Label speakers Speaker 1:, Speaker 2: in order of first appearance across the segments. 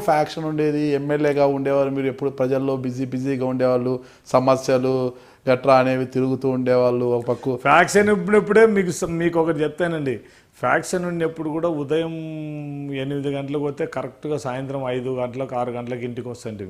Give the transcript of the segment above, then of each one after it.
Speaker 1: Faction ఉండేది, ఎమ్మెల్యేగా ఉండేవారు, మీరు ఎప్పుడు ప్రజల్లో బిజీగా ఉండేవాళ్ళు, సమస్యలు గట్రా అనేవి తిరుగుతూ ఉండేవాళ్ళు. ఒక పక్క
Speaker 2: ఫ్యాక్షన్ ఇప్పుడే మీకు ఒకటి చెప్తానండి. ఫ్యాక్షన్ ఉన్నప్పుడు కూడా ఉదయం 8 గంటలకు పోతే కరెక్ట్గా సాయంత్రం 5 గంటలకు 6 గంటలకు ఇంటికి వస్తుంటే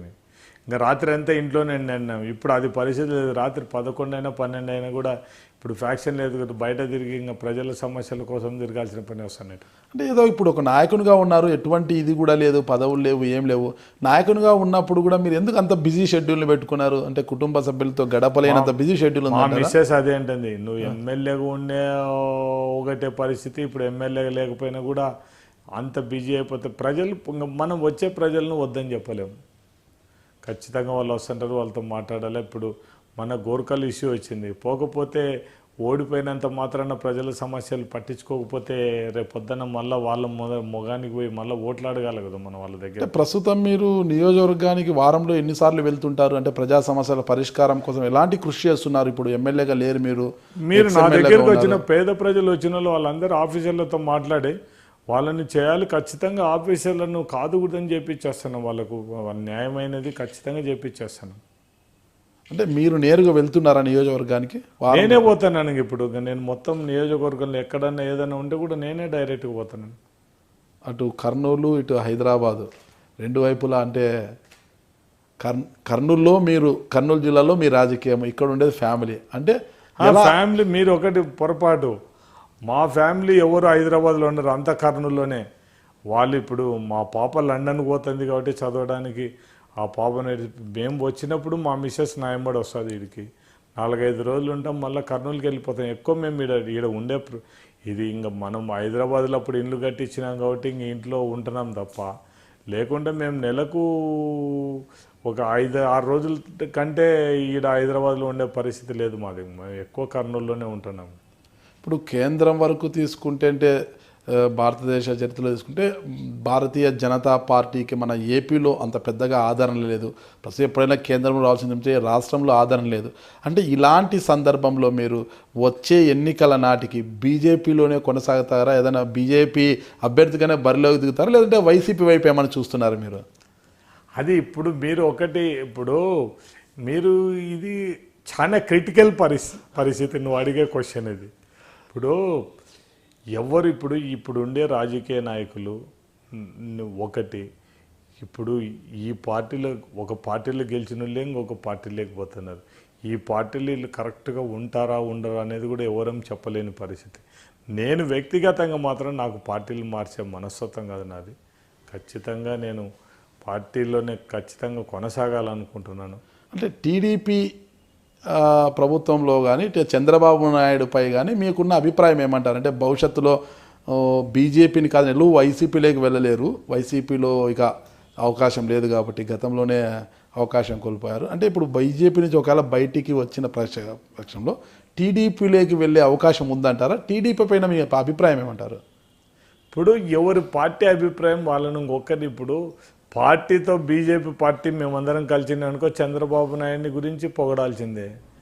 Speaker 2: ఇంకా రాత్రి అంతా ఇంట్లోనే అన్నాం. ఇప్పుడు అది పరిస్థితి లేదు. రాత్రి 11 అయినా 12 అయినా కూడా ఇప్పుడు ఫ్యాక్షన్ లేదు కదా, బయట తిరిగి ఇంకా ప్రజల సమస్యల కోసం తిరగాల్సిన పని వస్తున్నట్టు.
Speaker 1: అంటే ఏదో ఇప్పుడు ఒక నాయకునిగా ఉన్నారు, ఎటువంటి ఇది కూడా లేదు, పదవులు లేవు, ఏం లేవు. నాయకునిగా ఉన్నప్పుడు కూడా మీరు ఎందుకు అంత బిజీ షెడ్యూల్ని పెట్టుకున్నారు? అంటే కుటుంబ సభ్యులతో గడపలేనంత బిజీ షెడ్యూల్
Speaker 2: మా
Speaker 1: ఉంది.
Speaker 2: మిస్సెస్ అదేంటంది, నువ్వు ఎమ్మెల్యేగా ఉండే ఒకటే పరిస్థితి, ఇప్పుడు ఎమ్మెల్యేగా లేకపోయినా కూడా అంత బిజీ అయిపోతే ప్రజలు మనం వచ్చే ప్రజలను వద్దని చెప్పలేము. ఖచ్చితంగా వాళ్ళు వస్తుంటారు, వాళ్ళతో మాట్లాడాలి. ఇప్పుడు మన గోర్కల్ ఇష్యూ వచ్చింది, పోకపోతే ఓడిపోయినంత మాత్రాన ప్రజల సమస్యలు పట్టించుకోకపోతే రేపు పొద్దున్న మళ్ళీ వాళ్ళ మొగానికి పోయి మళ్ళీ ఓట్లాడగల కదా మన వాళ్ళ దగ్గర.
Speaker 1: ప్రస్తుతం మీరు నియోజకవర్గానికి వారంలో ఎన్నిసార్లు వెళ్తుంటారు? అంటే ప్రజా సమస్యల పరిష్కారం కోసం ఎలాంటి కృషి చేస్తున్నారు? ఇప్పుడు ఎమ్మెల్యేగా లేరు
Speaker 2: మీరు నా దగ్గరికి వచ్చిన పేద ప్రజలు వచ్చిన వాళ్ళందరూ ఆఫీసర్లతో మాట్లాడి వాళ్ళని చేయాలి, ఖచ్చితంగా ఆఫీసర్లను కాదుకూడదని చేపించేస్తాను, వాళ్ళకు న్యాయమైనది ఖచ్చితంగా చేపించేస్తాను.
Speaker 1: అంటే మీరు నేరుగా వెళ్తున్నారా నియోజకవర్గానికి?
Speaker 2: నేనే పోతాను. ఇప్పుడు నేను మొత్తం నియోజకవర్గంలో ఎక్కడన్నా ఏదైనా ఉంటే కూడా నేనే డైరెక్ట్గా పోతాను.
Speaker 1: అటు కర్నూలు ఇటు హైదరాబాదు రెండు వైపులా. అంటే కర్నూలులో మీరు, కర్నూలు జిల్లాలో మీ రాజకీయం, ఇక్కడ ఉండేది ఫ్యామిలీ. అంటే
Speaker 2: ఫ్యామిలీ మీరు ఒకటి పొరపాటు, మా ఫ్యామిలీ ఎవరు హైదరాబాద్లో ఉండరు, అంతా కర్నూలులోనే. వాళ్ళు ఇప్పుడు మా పాప లండన్ పోతుంది కాబట్టి చదవడానికి, ఆ పాపను మేము వచ్చినప్పుడు మా మిస్సెస్ నాయమ్మడి వస్తుంది వీడికి 4-5 రోజులు ఉంటాం, మళ్ళీ కర్నూలుకి వెళ్ళిపోతాం. ఎక్కువ మేము ఈడ ఉండే ఇది ఇంకా మనం హైదరాబాద్లో అప్పుడు ఇల్లు కట్టించినాం కాబట్టి ఇంక ఇంట్లో ఉంటున్నాం తప్ప, లేకుంటే మేము నెలకు ఒక 5-6 రోజుల కంటే ఈడ హైదరాబాద్లో ఉండే పరిస్థితి లేదు మాది. ఎక్కువ కర్నూలులోనే ఉంటున్నాం.
Speaker 1: ఇప్పుడు కేంద్రం వరకు తీసుకుంటే, అంటే భారతదేశ చరిత్రలో తీసుకుంటే భారతీయ జనతా పార్టీకి మన ఏపీలో అంత పెద్దగా ఆదరణ లేదు. ప్రస్తుతం ఎప్పుడైనా కేంద్రంలో రావాల్సిందంటే రాష్ట్రంలో ఆదరణ లేదు. అంటే ఇలాంటి సందర్భంలో మీరు వచ్చే ఎన్నికల నాటికి బీజేపీలోనే కొనసాగుతారా? ఏదైనా బీజేపీ అభ్యర్థిగానే బరిలోకి దిగుతారా, లేదంటే వైసీపీ వైపు ఏమైనా చూస్తున్నారు మీరు?
Speaker 2: అది ఇప్పుడు మీరు మీరు ఇది చాలా క్రిటికల్ పరిస్థితి నువ్వు అడిగే క్వశ్చన్ ఇది. ఇప్పుడు ఎవరు ఇప్పుడు ఉండే రాజకీయ నాయకులు ఒకటి, ఇప్పుడు ఈ పార్టీలో ఒక పార్టీలో గెలిచిన వాళ్ళే ఇంకొక పార్టీ లేకపోతున్నారు. ఈ పార్టీలు కరెక్ట్గా ఉంటారా ఉండరా అనేది కూడా ఎవరం చెప్పలేని పరిస్థితి. నేను వ్యక్తిగతంగా మాత్రం నాకు పార్టీలు మార్చే మనస్తత్వం కాదు నాది. ఖచ్చితంగా నేను పార్టీలోనే ఖచ్చితంగా కొనసాగాలనుకుంటున్నాను.
Speaker 1: అంటే టీడీపీ ప్రభుత్వంలో కానీ చంద్రబాబు నాయుడుపై కానీ మీకున్న అభిప్రాయం ఏమంటారు? అంటే భవిష్యత్తులో బీజేపీని కాదు, నెలలు వైసీపీలోకి వెళ్ళలేరు, వైసీపీలో ఇక అవకాశం లేదు కాబట్టి గతంలోనే అవకాశం కోల్పోయారు. అంటే ఇప్పుడు బీజేపీ నుంచి ఒకవేళ బయటికి వచ్చిన పక్షంలో టీడీపీలోకి వెళ్ళే అవకాశం ఉందంటారా? టీడీపీ పైన మీ అభిప్రాయం ఏమంటారు?
Speaker 2: ఇప్పుడు ఎవరి పార్టీ అభిప్రాయం వాళ్ళను ఒక్కటి. ఇప్పుడు పార్టీతో బీజేపీ పార్టీ మేమందరం కలిసింది అనుకో, చంద్రబాబు నాయుడిని గురించి పొగడాల్సిందే.